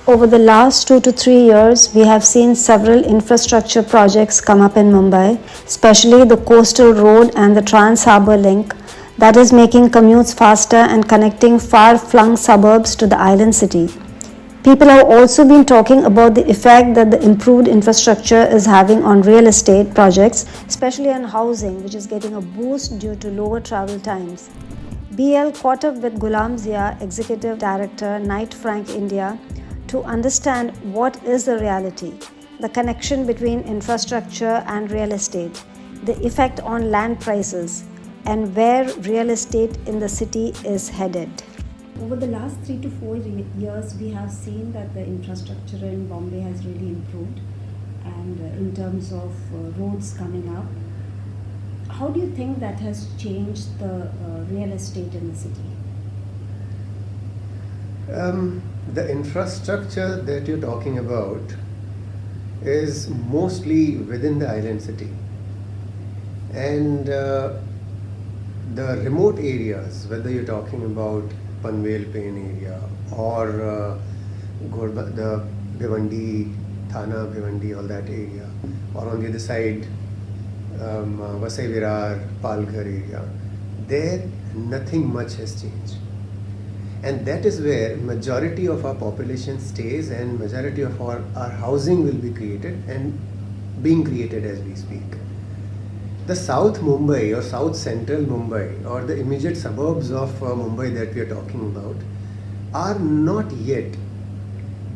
Over the last 2 to 3 years, we have seen several infrastructure projects come up in Mumbai, especially the coastal road and the Trans-Harbour link that is making commutes faster and connecting far-flung suburbs to the island city. People have also been talking about the effect that the improved infrastructure is having on real estate projects, especially on housing, which is getting a boost due to lower travel times. BL caught up with Gulam Zia, Executive Director, Knight Frank India, to understand what is the reality, the connection between infrastructure and real estate, the effect on land prices, and where real estate in the city is headed. Over the last 3 to 4 years, we have seen that the infrastructure in Bombay has really improved, and in terms of roads coming up. How do you think that has changed the real estate in the city? The infrastructure that you're talking about is mostly within the island city, and the remote areas, whether you're talking about Panvel Plain area or the Bhiwandi, Thana, Bhiwandi, all that area, or on the other side, Vasai Virar, Palghar area, there nothing much has changed. And that is where majority of our population stays, and majority of our housing will be created and being created as we speak. The South Mumbai or South Central Mumbai or the immediate suburbs of Mumbai that we are talking about are not yet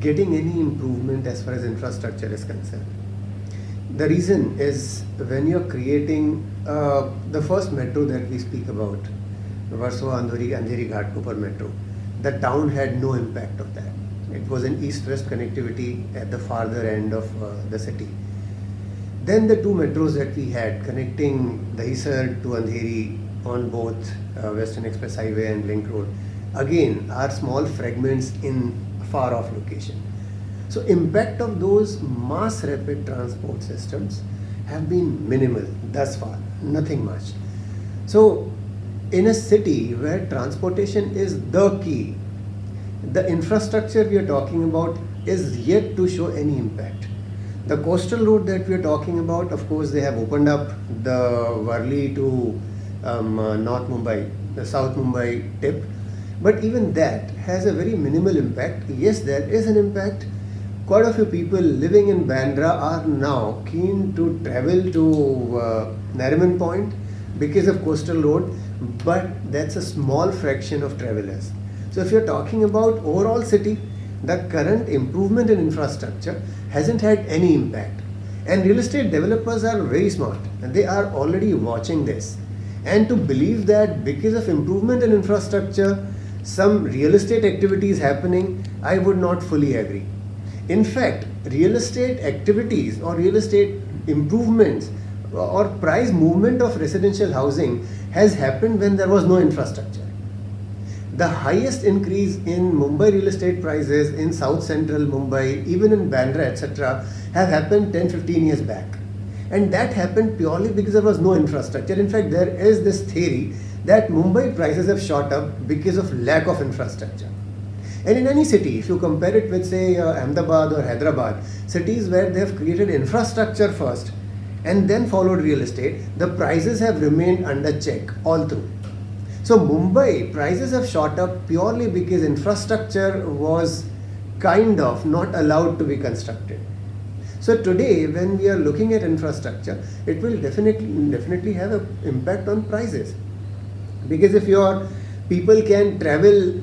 getting any improvement as far as infrastructure is concerned. The reason is when you're creating the first metro that we speak about, Versova Andheri Ghatkopar metro, the town had no impact of that. It was an east-west connectivity at the farther end of the city. Then the two metros that we had connecting Dahisar to Andheri on both Western Express Highway and Link Road, again are small fragments in far off location. So impact of those mass rapid transport systems have been minimal thus far, nothing much. So in a city where transportation is the key, the infrastructure we are talking about is yet to show any impact. The coastal road that we are talking about, of course, they have opened up the Worli to North Mumbai, the South Mumbai tip, but even that has a very minimal impact. Yes, there is an impact. Quite a few people living in Bandra are now keen to travel to Nariman Point because of coastal road, but that's a small fraction of travelers. So if you're talking about overall city, the current improvement in infrastructure hasn't had any impact. And real estate developers are very smart and they are already watching this. And to believe that because of improvement in infrastructure, some real estate activity is happening, I would not fully agree. In fact, real estate activities or real estate improvements or price movement of residential housing has happened when there was no infrastructure. The highest increase in Mumbai real estate prices in South Central Mumbai, even in Bandra, etc., have happened 10-15 years back. And that happened purely because there was no infrastructure. In fact, there is this theory that Mumbai prices have shot up because of lack of infrastructure. And in any city, if you compare it with say Ahmedabad or Hyderabad, cities where they have created infrastructure first and then followed real estate, the prices have remained under check all through. So Mumbai prices have shot up purely because infrastructure was kind of not allowed to be constructed. So today when we are looking at infrastructure, it will definitely have an impact on prices. Because if your people can travel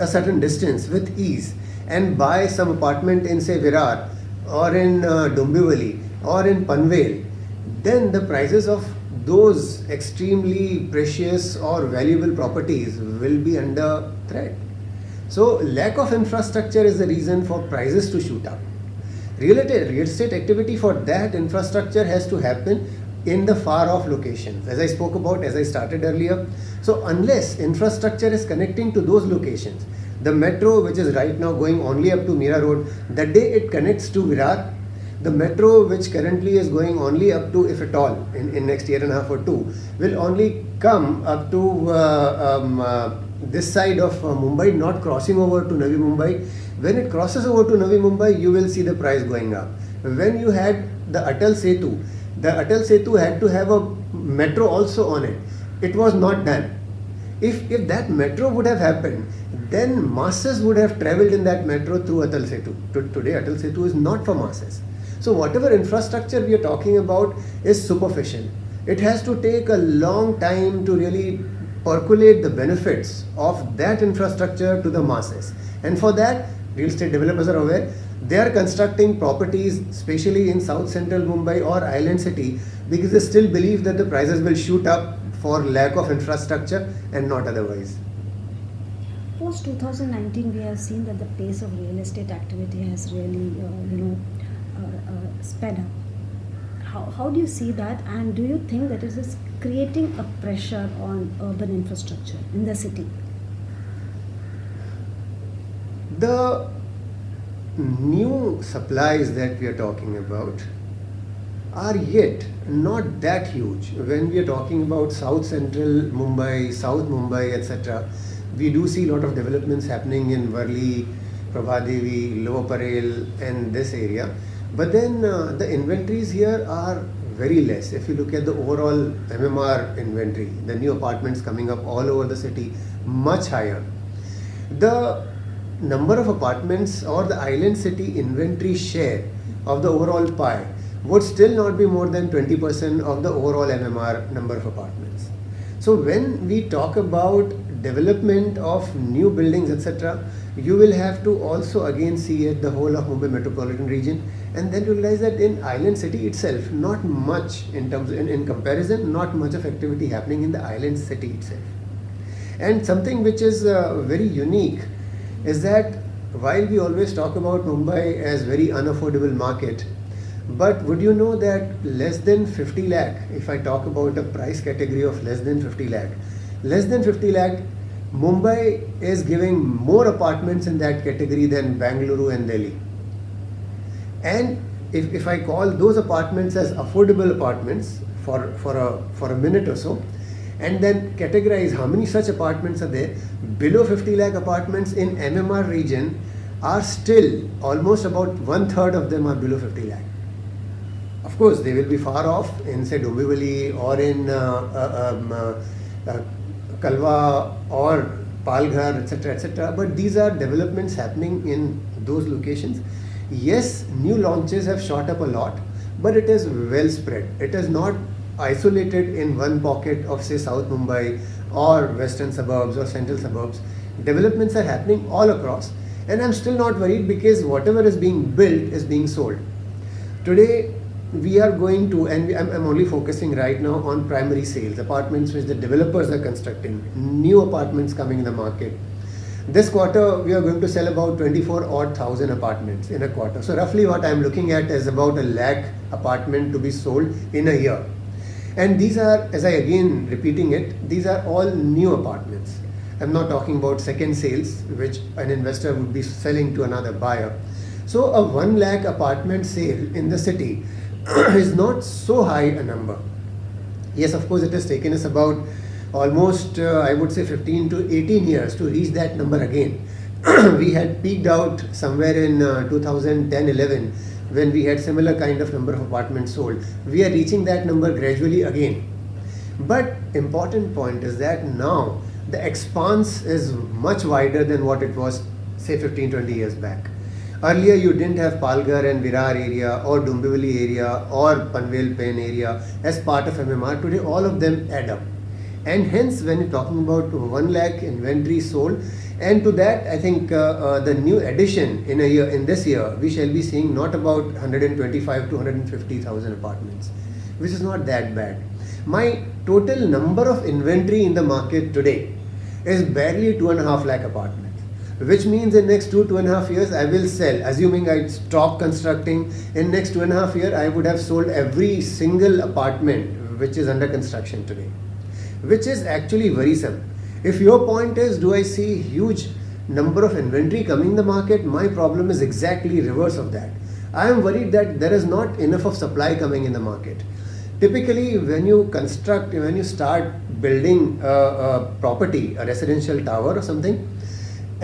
a certain distance with ease and buy some apartment in say Virar or in Dombivli or in Panvel, then the prices of those extremely precious or valuable properties will be under threat. So lack of infrastructure is the reason for prices to shoot up. Real estate activity for that infrastructure has to happen in the far off locations, as I spoke about, as I started earlier. So unless infrastructure is connecting to those locations, the metro which is right now going only up to Mira Road, the day it connects to Virar, the metro which currently is going only up to, if at all, in next year and a half or two, will only come up to this side of Mumbai, not crossing over to Navi Mumbai. When it crosses over to Navi Mumbai, you will see the price going up. When you had the Atal Setu had to have a metro also on it. It was not done. If that metro would have happened, then masses would have travelled in that metro through Atal Setu. Today, Atal Setu is not for masses. So whatever infrastructure we are talking about is superficial. It has to take a long time to really percolate the benefits of that infrastructure to the masses. And for that, real estate developers are aware, they are constructing properties, especially in South Central Mumbai or Island City, because they still believe that the prices will shoot up for lack of infrastructure and not otherwise. Post 2019, we have seen that the pace of real estate activity has really, sped up. How do you see that, and do you think that it is creating a pressure on urban infrastructure in the city? The new supplies that we are talking about are yet not that huge. When we are talking about South Central Mumbai, South Mumbai, etc., we do see a lot of developments happening in Worli, Prabhadevi, Lower Parel and this area. But then the inventories here are very less. If you look at the overall MMR inventory, the new apartments coming up all over the city, much higher. The number of apartments or the Island City inventory share of the overall pie would still not be more than 20% of the overall MMR number of apartments. So when we talk about development of new buildings, etc., you will have to also again see it the whole of Mumbai metropolitan region, and then realize that in Island City itself, not much in comparison, not much of activity happening in the Island City itself. And something which is very unique is that while we always talk about Mumbai as very unaffordable market, but would you know that less than 50 lakh, if I talk about a price category of less than 50 lakh, Mumbai is giving more apartments in that category than Bengaluru and Delhi. And if I call those apartments as affordable apartments for a minute or so, and then categorize how many such apartments are there, below 50 lakh apartments in MMR region are still almost about 1/3 of them are below 50 lakh. Of course, they will be far off in say Dombivli or in Kalwa or Palghar, etc., but these are developments happening in those locations. Yes, new launches have shot up a lot, but it is well spread. It is not isolated in one pocket of say South Mumbai or western suburbs or central suburbs. Developments are happening all across, and I'm still not worried because whatever is being built is being sold. Today, we are going to, and I'm only focusing right now on primary sales, apartments which the developers are constructing, new apartments coming in the market. This quarter, we are going to sell about 24,000 apartments in a quarter. So roughly what I'm looking at is about 1 lakh apartment to be sold in a year. And these are, as I again repeating it, these are all new apartments. I'm not talking about second sales, which an investor would be selling to another buyer. So a 1 lakh apartment sale in the city is not so high a number. Yes, of course, it has taken us about almost, I would say 15 to 18 years to reach that number again. We had peaked out somewhere in 2010-11 when we had similar kind of number of apartments sold. We are reaching that number gradually again. But important point is that now the expanse is much wider than what it was say 15-20 years back. Earlier, you didn't have Palghar and Virar area or Dombivli area or Panvel Pen area as part of MMR. Today, all of them add up. And hence, when you're talking about 1 lakh inventory sold, and to that, I think the new addition in a year, in this year, we shall be seeing not about 125 to 150,000 apartments, which is not that bad. My total number of inventory in the market today is barely 2.5 lakh apartments. Which means in next 2.5 years I will sell, assuming I stop constructing, in next 2.5 years I would have sold every single apartment which is under construction today, which is actually worrisome. If your point is, do I see huge number of inventory coming in the market, my problem is exactly reverse of that. I am worried that there is not enough of supply coming in the market. Typically, when you construct, when you start building a property, a residential tower or something,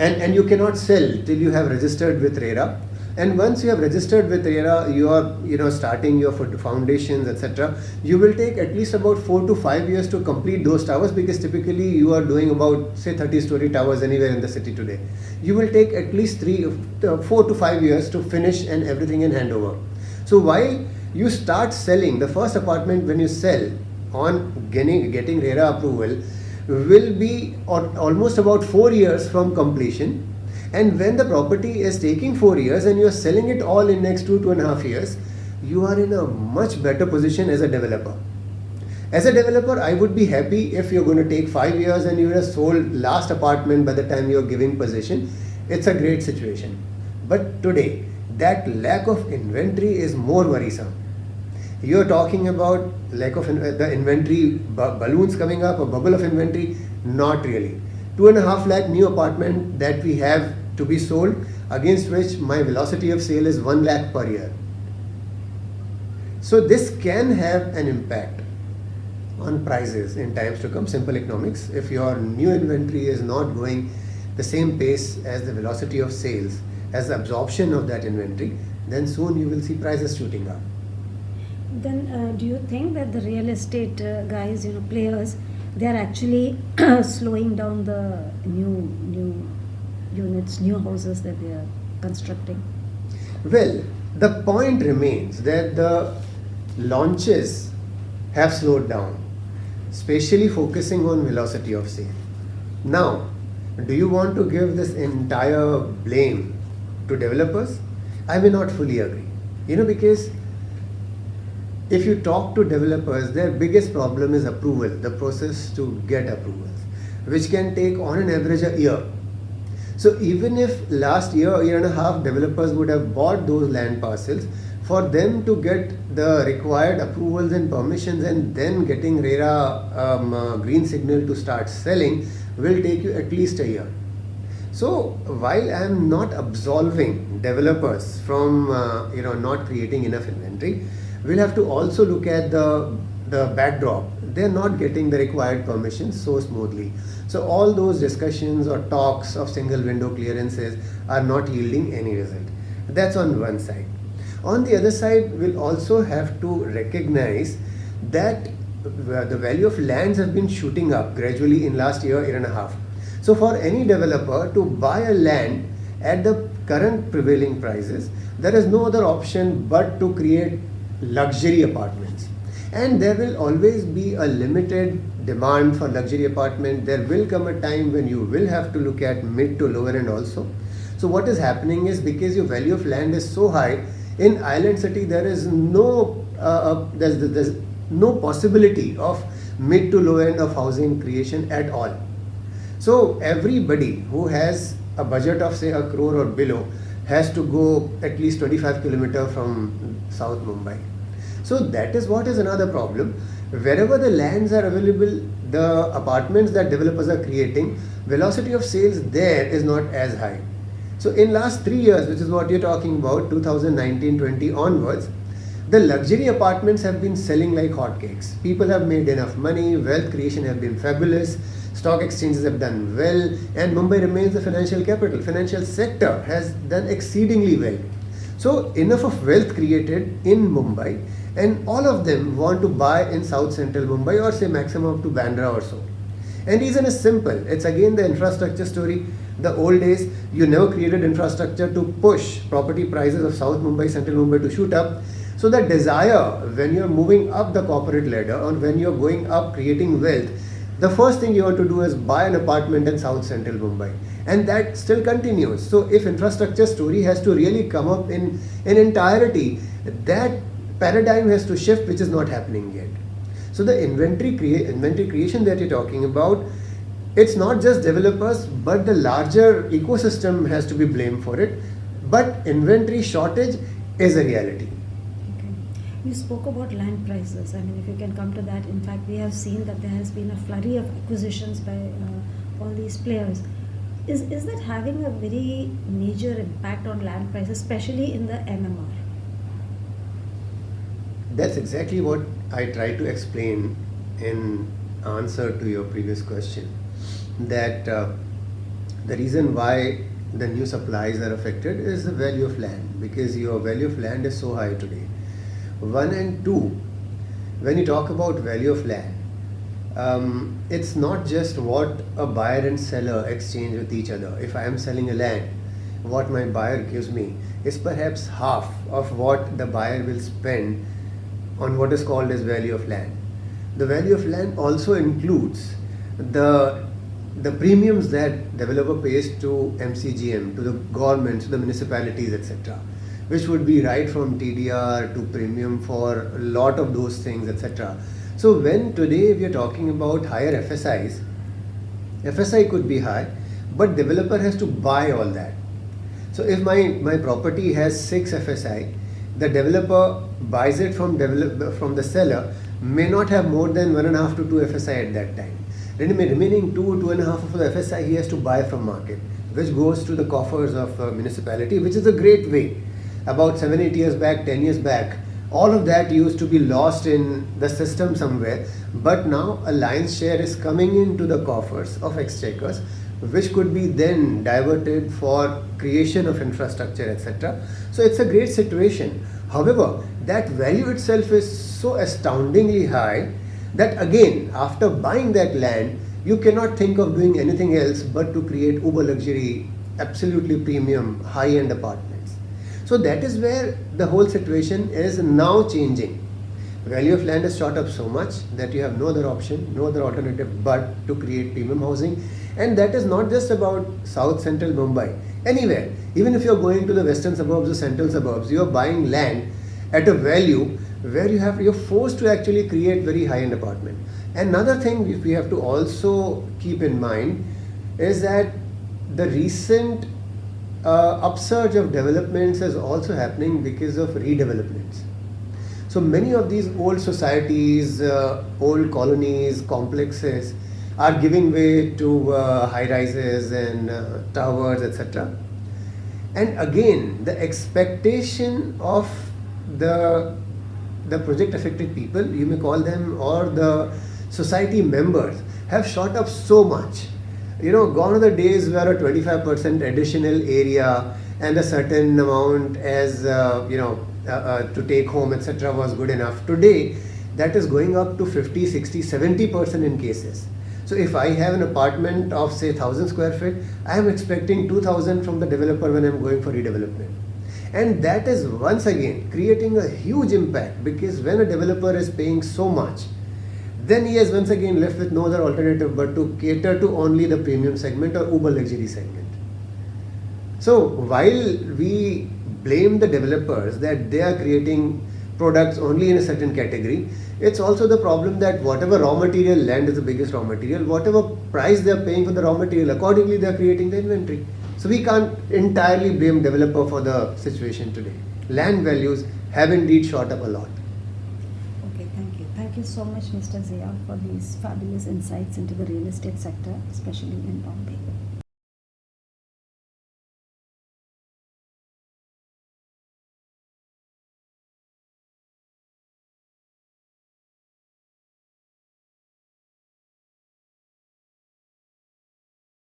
and you cannot sell till you have registered with RERA. And once you have registered with RERA, you are starting your foundations, etc. You will take at least about 4 to 5 years to complete those towers, because typically you are doing about, say, 30-story towers anywhere in the city today. You will take at least 4 to 5 years to finish and everything and hand over. So while you start selling, the first apartment when you sell on getting RERA approval will be almost about 4 years from completion. And when the property is taking 4 years and you are selling it all in next 2.5 years, you are in a much better position as a developer. As a developer, I would be happy if you're going to take 5 years and you have sold last apartment by the time you're giving possession. It's a great situation. But today, that lack of inventory is more worrisome. You're talking about lack of the inventory balloons coming up, a bubble of inventory. Not really. 2.5 lakh new apartment that we have to be sold, against which my velocity of sale is 1 lakh per year. So this can have an impact on prices in times to come. Simple economics. If your new inventory is not going the same pace as the velocity of sales, as the absorption of that inventory, then soon you will see prices shooting up. Then do you think that the real estate guys, players, they are actually slowing down the new units, new houses that they are constructing? Well, the point remains that the launches have slowed down, especially focusing on velocity of sale. Now, do you want to give this entire blame to developers? I may not fully agree. Because if you talk to developers, their biggest problem is approval, the process to get approvals, which can take on an average a year. So even if last year and a half, developers would have bought those land parcels, for them to get the required approvals and permissions and then getting RERA green signal to start selling will take you at least a year. So while I am not absolving developers from not creating enough inventory, we'll have to also look at the backdrop. They're not getting the required permissions so smoothly. So all those discussions or talks of single window clearances are not yielding any result. That's on one side. On the other side, we'll also have to recognize that the value of lands have been shooting up gradually in last year and a half. So for any developer to buy a land at the current prevailing prices, there is no other option but to create luxury apartments. And there will always be a limited demand for luxury apartment. There will come a time when you will have to look at mid to lower end also. So what is happening is, because your value of land is so high, in Island City there is there's no possibility of mid to low end of housing creation at all. So everybody who has a budget of say 1 crore or below has to go at least 25 kilometers from South Mumbai. So that is what is another problem. Wherever the lands are available, the apartments that developers are creating, velocity of sales there is not as high. So in last 3 years, which is what you're talking about, 2019-20 onwards, the luxury apartments have been selling like hotcakes. People have made enough money, wealth creation have been fabulous, stock exchanges have done well, and Mumbai remains the financial capital. Financial sector has done exceedingly well. So enough of wealth created in Mumbai, and all of them want to buy in South Central Mumbai, or say maximum up to Bandra or so. And reason is simple. It's again the infrastructure story. The old days, you never created infrastructure to push property prices of South Mumbai, Central Mumbai to shoot up. So the desire when you're moving up the corporate ladder, or when you're going up creating wealth, the first thing you have to do is buy an apartment in South Central Mumbai. And that still continues. So if infrastructure story has to really come up in entirety, that paradigm has to shift, which is not happening yet. So the inventory creation that you're talking about, it's not just developers, but the larger ecosystem has to be blamed for it. But inventory shortage is a reality. Okay. You spoke about land prices. I mean, if you can come to that, in fact, we have seen that there has been a flurry of acquisitions by all these players. Is that having a very major impact on land prices, especially in the MMR? That's exactly what I tried to explain in answer to your previous question. That the reason why the new supplies are affected is the value of land, because your value of land is so high today. One and two, when you talk about value of land, it's not just what a buyer and seller exchange with each other. If I am selling a land, what my buyer gives me is perhaps half of what the buyer will spend on what is called as value of land. The value of land also includes the premiums that developer pays to MCGM, to the governments, to the municipalities, etc., which would be right from TDR to premium for a lot of those things, etc. So when today we are talking about higher FSIs, FSI could be high, but developer has to buy all that. So if my property has 6 FSI, the developer buys it from the seller, may not have more than 1.5 to 2 FSI at that time. Remaining 2.5 of the FSI he has to buy from market, which goes to the coffers of municipality, which is a great way. About 7-8 years back, 10 years back, all of that used to be lost in the system somewhere, but now a lion's share is coming into the coffers of exchequers, which could be then diverted for creation of infrastructure, etc. So it's a great situation. However, that value itself is so astoundingly high that again, after buying that land, you cannot think of doing anything else but to create uber luxury, absolutely premium, high-end apartments. So that is where the whole situation is now changing. Value of land has shot up so much that you have no other option, no other alternative but to create premium housing. And that is not just about South Central Mumbai. Anywhere, even if you're going to the western suburbs or central suburbs, you're buying land at a value where you're forced to actually create very high-end apartment. Another thing we have to also keep in mind is that the recent upsurge of developments is also happening because of redevelopments. So many of these old societies, old colonies, complexes are giving way to high-rises and towers, etc. And again, the expectation of the project affected people, you may call them, or the society members, have shot up so much. Gone are the days where a 25% additional area and a certain amount as to take home, etc., was good enough. Today, that is going up to 50, 60, 70% in cases. So if I have an apartment of say 1000 square feet, I am expecting 2000 from the developer when I am going for redevelopment. And that is once again creating a huge impact, because when a developer is paying so much, then he is once again left with no other alternative but to cater to only the premium segment or uber luxury segment. So while we blame the developers that they are creating products only in a certain category, it's also the problem that whatever raw material, land is the biggest raw material, whatever price they are paying for the raw material, accordingly they are creating the inventory. So we can't entirely blame developer for the situation today. Land values have indeed shot up a lot. Okay, thank you. Thank you so much, Mr. Zia, for these fabulous insights into the real estate sector, especially in Bombay.